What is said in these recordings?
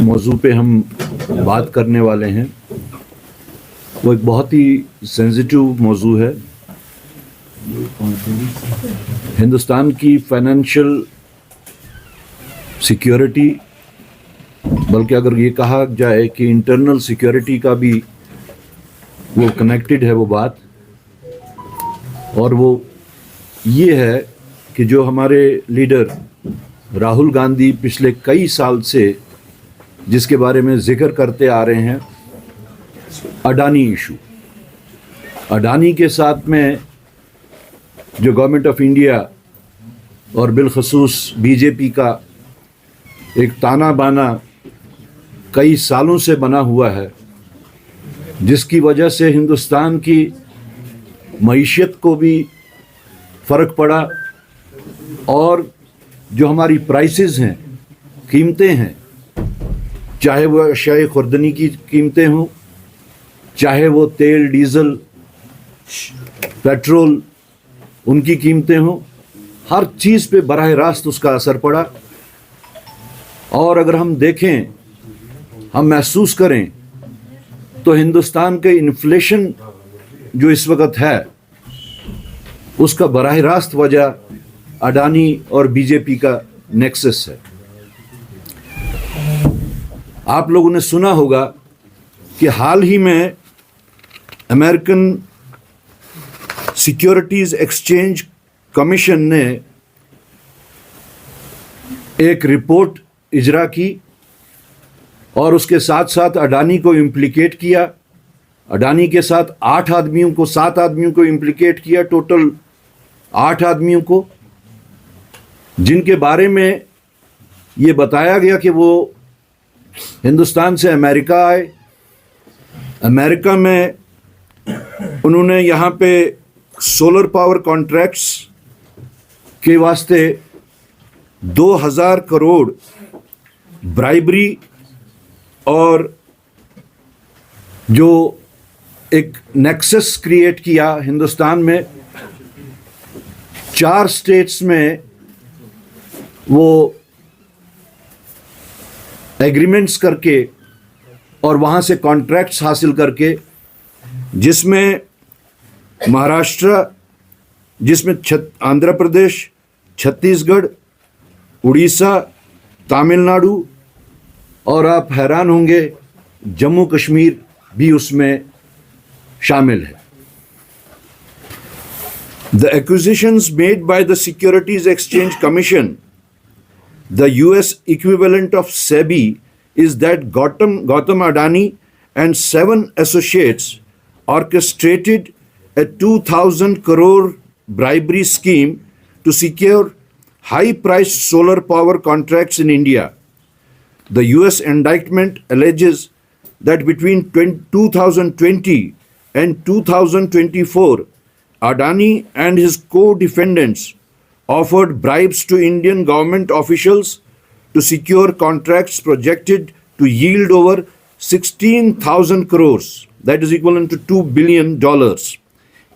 موضوع پہ ہم بات کرنے والے ہیں وہ ایک بہت ہی سینسیٹیو موضوع ہے. ہندوستان کی فائنینشیل سیکیورٹی، بلکہ اگر یہ کہا جائے کہ انٹرنل سیکیورٹی کا بھی وہ کنیکٹڈ ہے وہ بات، اور وہ یہ ہے کہ جو ہمارے لیڈر راہل گاندھی پچھلے کئی سال سے جس کے بارے میں ذکر کرتے آ رہے ہیں، اڈانی ایشو. اڈانی کے ساتھ میں جو گورنمنٹ آف انڈیا اور بالخصوص بی جے پی کا ایک تانا بانا کئی سالوں سے بنا ہوا ہے، جس کی وجہ سے ہندوستان کی معیشت کو بھی فرق پڑا، اور جو ہماری پرائسز ہیں، قیمتیں ہیں، چاہے وہ اشیاء خوردنی کی قیمتیں ہوں، چاہے وہ تیل، ڈیزل، پیٹرول، ان کی قیمتیں ہوں، ہر چیز پہ براہ راست اس کا اثر پڑا. اور اگر ہم دیکھیں، ہم محسوس کریں تو ہندوستان کے انفلیشن جو اس وقت ہے اس کا براہ راست وجہ اڈانی اور بی جے پی کا نیکسس ہے. آپ لوگوں نے سنا ہوگا کہ حال ہی میں امریکن سیکیورٹیز ایکسچینج کمیشن نے ایک رپورٹ اجرا کی اور اس کے ساتھ ساتھ اڈانی کو امپلیکیٹ کیا. اڈانی کے ساتھ 7 آدمیوں کو امپلیکیٹ کیا، ٹوٹل 8 آدمیوں کو، جن کے بارے میں یہ بتایا گیا کہ وہ ہندوستان سے امریکہ آئے. امریکہ میں انہوں نے یہاں پہ سولر پاور کانٹریکٹس کے واسطے 2000 کروڑ برائبری اور جو ایک نیکسس کریٹ کیا ہندوستان میں. 4 اسٹیٹس میں وہ ایگریمنٹس کر کے اور وہاں سے کانٹریکٹس حاصل کر کے، جس میں مہاراشٹر، جس میں آندھرا پردیش، چھتیس گڑھ، اڑیسہ، تامل ناڈو، اور آپ حیران ہوں گے جموں کشمیر بھی اس میں شامل ہے. The acquisitions made by the Securities Exchange Commission, the US equivalent of SEBI, is that Gautam Adani and 7 associates orchestrated a 2,000 crore bribery scheme to secure high-priced solar power contracts in India. The US indictment alleges that between 2020 and 2024, Adani and his co-defendants offered bribes to Indian government officials to secure contracts projected to yield over 16,000 crores, that is equivalent to $2 billion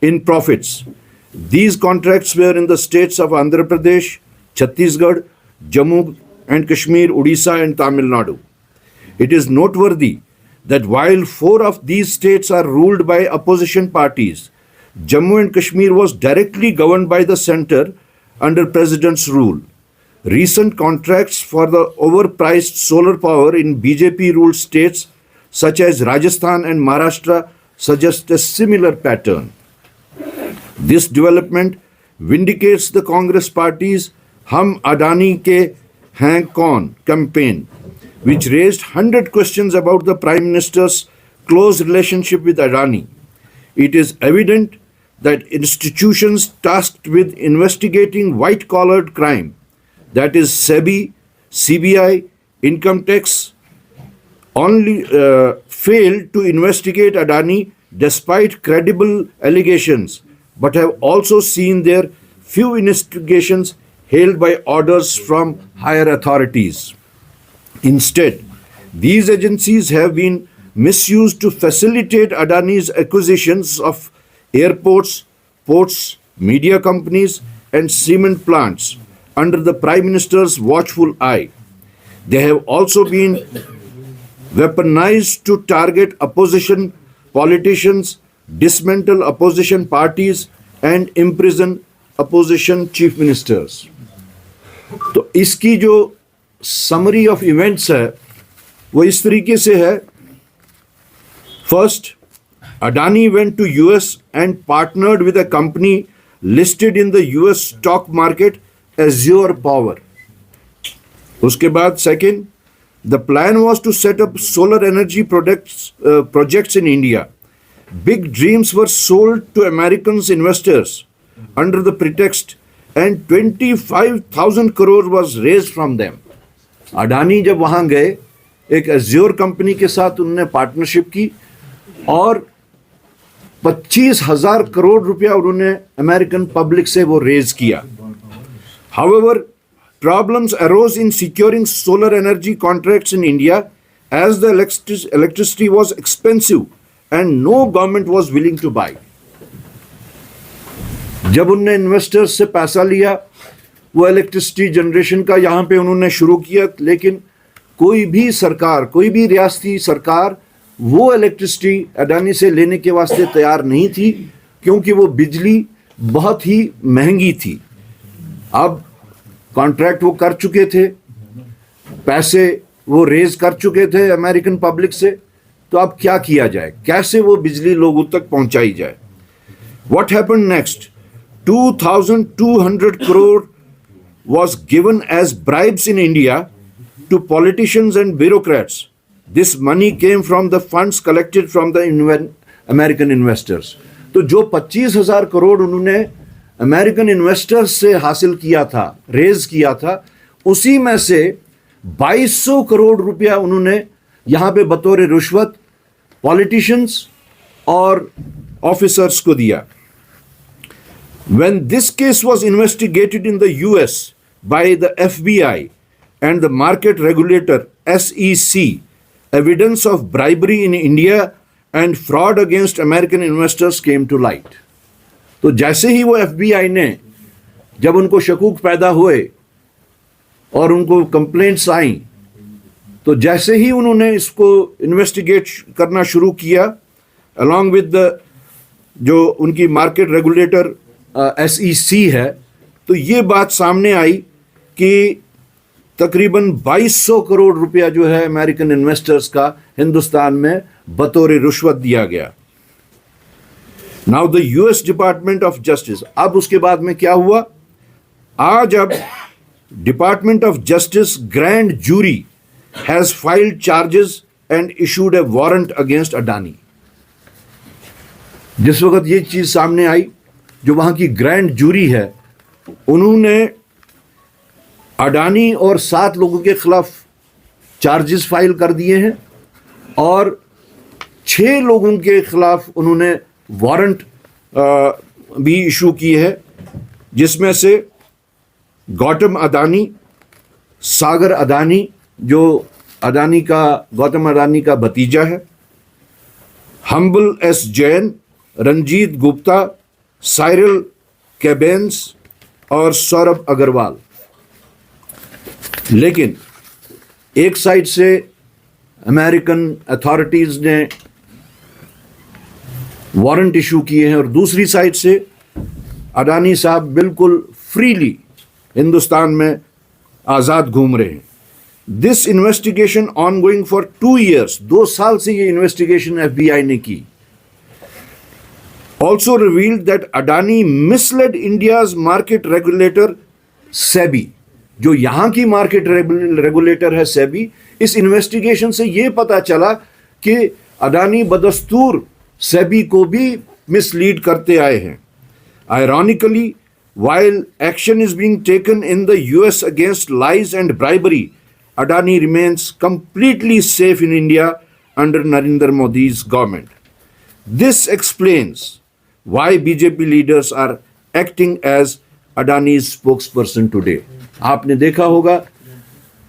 in profits. These contracts were in the states of Andhra Pradesh, Chhattisgarh, Jammu and Kashmir, Odisha and Tamil Nadu. It is noteworthy that while 4 of these states are ruled by opposition parties, Jammu and Kashmir was directly governed by the center under President's rule. Recent contracts for the overpriced solar power in BJP-ruled states such as Rajasthan and Maharashtra suggest a similar pattern. This development vindicates the Congress party's Hum Adani Ke Hain Kaun campaign, which raised 100 questions about the Prime Minister's close relationship with Adani. It is evident that institutions tasked with investigating white-collared crime, that is SEBI, CBI, income tax, only failed to investigate Adani despite credible allegations, but have also seen their few investigations hailed by orders from higher authorities. Instead, these agencies have been misused to facilitate Adani's acquisitions of airports, ports, media companies, and cement plants under the Prime Minister's watchful eye. They have also been weaponized to target opposition politicians, dismantle opposition parties, and imprison opposition chief ministers. تو اس کی جو summary of events ہے وہ اس طریقے سے ہے. First, Adani went to US and partnered with a company listed in the US stock market, Azure Power. اس کے بعد second, the plan was to set up solar energy projects in India. Big dreams were sold to American investors under the pretext and 25,000 crore was raised from them. Adani جب وہاں گئے ایک Azure company کے ساتھ انہوں نے partnership کی اور 25,000 کروڑ روپیہ انہوں نے امریکن پبلک سے وہ ریز کیا. However, problems arose in securing solar energy contracts in India as the electricity was expensive and no government was willing to buy. جب انہوں نے انویسٹرز سے پیسہ لیا وہ الیکٹرسٹی جنریشن کا یہاں پہ انہوں نے شروع کیا, لیکن کوئی بھی سرکار, کوئی بھی ریاستی سرکار وہ الیکٹرسٹی اڈانی سے لینے کے واسطے تیار نہیں تھی کیونکہ وہ بجلی بہت ہی مہنگی تھی. اب کانٹریکٹ وہ کر چکے تھے, پیسے وہ ریز کر چکے تھے امریکن پبلک سے, تو اب کیا کیا جائے, کیسے وہ بجلی لوگوں تک پہنچائی جائے. What happened next? 2,200 crore was given as bribes in India to politicians and bureaucrats. This money came from the funds collected from the American investors. تو جو 25,000 کروڑ انہوں نے امریکن انویسٹرز سے حاصل کیا تھا, ریز کیا تھا, اسی میں سے 2,200 کروڑ روپیہ انہوں نے یہاں پہ بطور رشوت پالیٹیشنز اور آفیسرز کو دیا. When this case was investigated in the US by the FBI and the market regulator SEC, evidence of bribery in India and fraud against American investors came to light. تو جیسے ہی وہ F B آئی نے جب ان کو شکوک پیدا ہوئے اور ان کو کمپلینٹس آئیں تو جیسے ہی انہوں نے اس کو انویسٹیگیٹ کرنا شروع کیا along with the جو ان کی مارکیٹ ریگولیٹر ایس ای سی ہے, تو یہ بات سامنے آئی کہ تقریباً 2,200 کروڑ روپیہ جو ہے امریکن انویسٹرز کا ہندوستان میں بطور رشوت دیا گیا. Now the US Department of Justice, اب اس کے بعد میں کیا ہوا, آج اب department of justice grand jury has filed charges and issued a warrant against Adani. جس وقت یہ چیز سامنے آئی, جو وہاں کی گرینڈ جوری ہے انہوں نے اڈانی اور 7 لوگوں کے خلاف چارجز فائل کر دیے ہیں اور 6 لوگوں کے خلاف انہوں نے وارنٹ بھی ایشو کی ہے, جس میں سے گوتم اڈانی, ساگر اڈانی جو گوتم اڈانی کا بھتیجا ہے, ہمبل ایس جین, رنجیت گپتا, سائرل کیبینس اور سوربھ اگروال. لیکن ایک سائڈ سے امریکن اتھارٹیز نے وارنٹ ایشو کیے ہیں اور دوسری سائڈ سے اڈانی صاحب بالکل فریلی ہندوستان میں آزاد گھوم رہے ہیں. This investigation on going for 2 years, 2 سال سے یہ انویسٹیگیشن ایف بی آئی نے کی. Also revealed that Adani misled India's market regulator SEBI. جو یہاں کی مارکیٹ ریگولیٹر ہے SEBI, اس انویسٹیگیشن سے یہ پتا چلا کہ اڈانی بدستور SEBI کو بھی مس لیڈ کرتے آئے ہیں. Ironically, while action is being taken in the US against lies and bribery, Adani remains completely safe in India under Narendra Modi's government. This explains why BJP leaders are acting as Adani's spokesperson today. آپ نے دیکھا ہوگا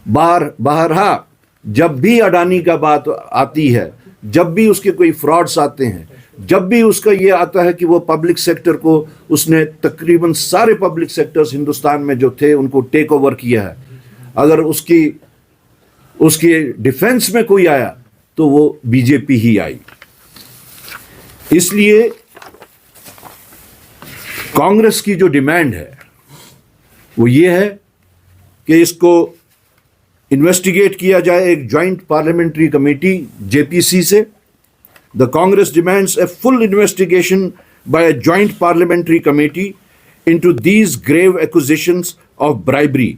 بہرہا جب بھی اڈانی کا بات آتی ہے, جب بھی اس کے کوئی فراڈس آتے ہیں, جب بھی اس کا یہ آتا ہے کہ وہ پبلک سیکٹر کو اس نے تقریباً سارے پبلک سیکٹرز ہندوستان میں جو تھے ان کو ٹیک اوور کیا ہے, اگر اس کی ڈیفینس میں کوئی آیا تو وہ بی جے پی ہی آئی. اس لیے کانگریس کی جو ڈیمانڈ ہے وہ یہ ہے کہ اس کو انویسٹیگیٹ کیا جائے ایک joint parliamentary committee J P C سے. The Congress demands a full investigation by a joint parliamentary committee into these grave accusations of bribery,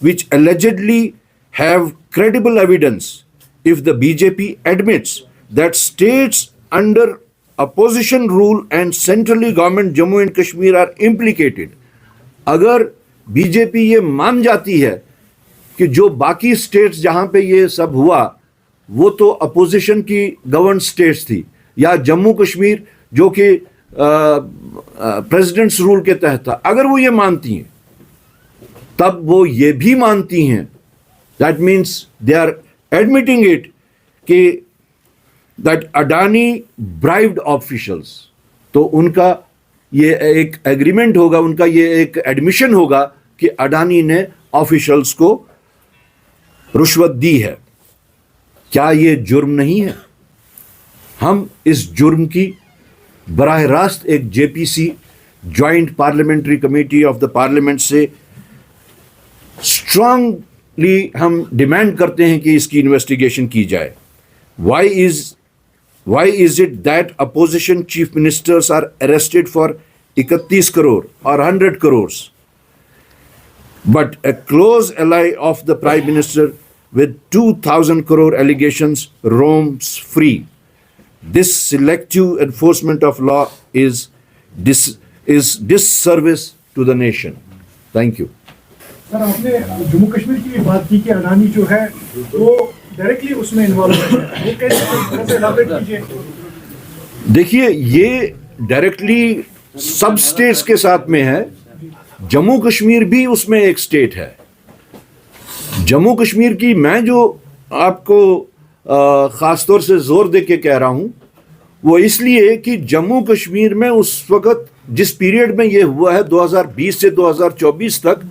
which allegedly have credible evidence if the BJP admits that states under opposition rule and centrally government Jammu and Kashmir are implicated. اگر be J پی یہ مان جاتی ہے کہ جو باقی status جہاں پہ یہ سب ہوا وہ تو اپوزیشن کی گورن اسٹیٹس تھی، یا جموں کشمیر جو کہ پریزیڈنٹس رول کے تحت تھا، اگر وہ یہ مانتی ہیں تب وہ یہ بھی مانتی ہیں، that means they are admitting it کہ دیٹ اڈانی برائبڈ آفیشلس. تو ان کا یہ ایک ایگریمنٹ ہوگا، ان کا یہ ایک ایڈمیشن ہوگا کہ اڈانی نے آفیشلس کو رشوت دی ہے. کیا یہ جرم نہیں ہے؟ ہم اس جرم کی براہ راست ایک J P C joint parliamentary committee of the parliament سے اسٹرانگلی ہم ڈیمانڈ کرتے ہیں کہ اس کی انویسٹیگیشن کی جائے. Why is it that opposition chief ministers are arrested for 31 crore اور 100 crore, but a close ally of the Prime Minister with 2,000 crore allegations roams free. This selective enforcement of law is disservice to the nation. Thank you. سر آپ نے جموں کشمیر کی بھی بات کی کہ اڈانی جو ہے وہ ڈائریکٹلی اس میں انوالو ہے، وہ کیسے الیبریٹ کیجیے؟ دیکھیے یہ ڈائریکٹلی سب اسٹیٹس کے ساتھ میں ہے. جموں کشمیر بھی اس میں ایک اسٹیٹ ہے. جموں کشمیر کی میں جو آپ کو خاص طور سے زور دے کے کہہ رہا ہوں وہ اس لیے کہ جموں کشمیر میں اس وقت جس پیریڈ میں یہ ہوا ہے 2020 سے 2024 تک،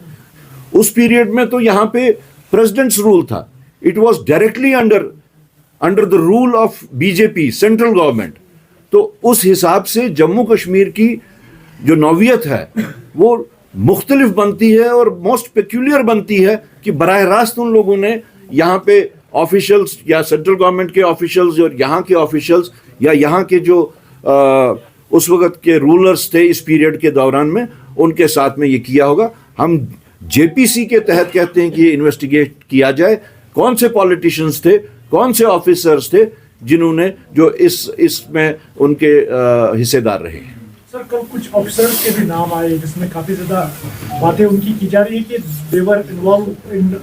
اس پیریڈ میں تو یہاں پہ پریزیڈنٹس رول تھا. It was directly under the rule of B J P central government. تو اس حساب سے جموں کشمیر کی جو نوعیت ہے وہ مختلف بنتی ہے اور موسٹ پیکولر بنتی ہے کہ براہ راست ان لوگوں نے یہاں پہ آفیشلز یا سینٹرل گورنمنٹ کے آفیشلز اور یہاں کے آفیشلز یا یہاں کے جو اس وقت کے رولرز تھے اس پیریڈ کے دوران میں، ان کے ساتھ میں یہ کیا ہوگا. ہم جے پی سی کے تحت کہتے ہیں کہ یہ انویسٹیگیٹ کیا جائے کون سے پالیٹیشینز تھے، کون سے آفیسرز تھے جنہوں نے جو اس میں ان کے حصے دار رہے ہیں. سر کل کچھ آفیسرز کے بھی نام آئے جس میں کافی زیادہ باتیں ان کی جا رہی ہے کہ they were involved in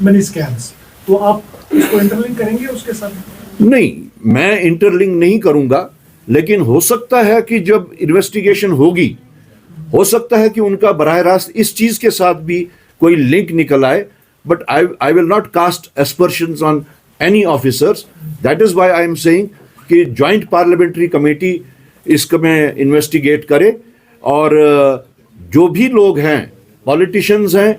many schemes, تو آپ اس کو انٹرلنک کریں گے اس کے ساتھ؟ نہیں، میں انٹرلنک نہیں کروں گا، لیکن ہو سکتا ہے کہ جب انویسٹیگیشن ہوگی ہو سکتا ہے کہ ان کا براہ راست اس چیز کے ساتھ بھی کوئی لنک نکل آئے. But I will not cast aspersions on any officers. That is why I am seeing کہ جوائنٹ پارلیمنٹری کمیٹی اس کو میں انویسٹیگیٹ کرے، اور جو بھی لوگ ہیں پالیٹیشنز ہیں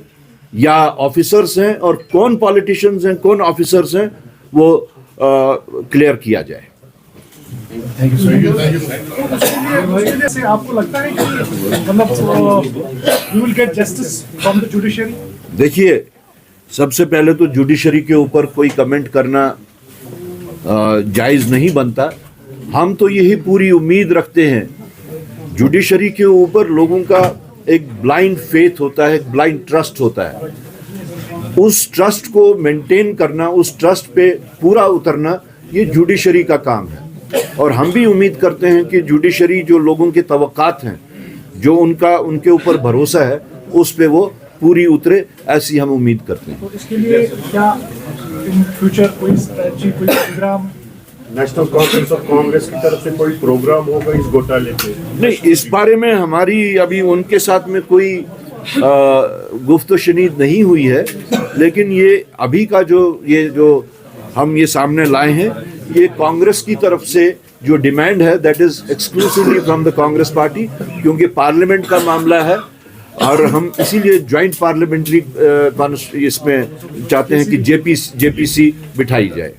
یا آفیسرز ہیں، اور کون پالیٹیشنز ہیں کون آفیسرز ہیں وہ کلیئر کیا جائے. آپ کو لگتا ہے کہ مطلب you will get justice from the judiciary؟ دیکھیے سب سے پہلے تو جوڈیشری کے اوپر کوئی کمنٹ کرنا جائز نہیں بنتا. ہم تو یہی پوری امید رکھتے ہیں. جوڈیشری کے اوپر لوگوں کا ایک بلائنڈ فیتھ ہوتا ہے، ایک بلائنڈ ٹرسٹ ہوتا ہے. اس ٹرسٹ کو مینٹین کرنا، اس ٹرسٹ پہ پورا اترنا یہ جوڈیشری کا کام ہے. اور ہم بھی امید کرتے ہیں کہ جوڈیشری جو لوگوں کے توقعات ہیں، جو ان کے اوپر بھروسہ ہے، اس پہ وہ پوری اترے، ایسی ہم امید کرتے ہیں. تو اس کے لیے کیا ان فیوچر کوئی اسٹریٹجی، کوئی پروگرام نیشنل کانفرنس آف کانگریس کی طرف سے کوئی پروگرام ہوگا اس گھوٹالے پہ؟ نہیں، اس بارے میں ہماری ابھی ان کے ساتھ میں کوئی گفت و شنید نہیں ہوئی ہے. لیکن یہ ابھی کا جو ہم یہ سامنے لائے ہیں، یہ کانگریس کی طرف سے جو ڈیمانڈ ہے that is exclusively from the Congress party, کیونکہ پارلیمنٹ کا معاملہ ہے اور ہم اسی لیے جوائنٹ پارلیمنٹری اس میں چاہتے ہیں کہ جے پی سی بٹھائی جائے.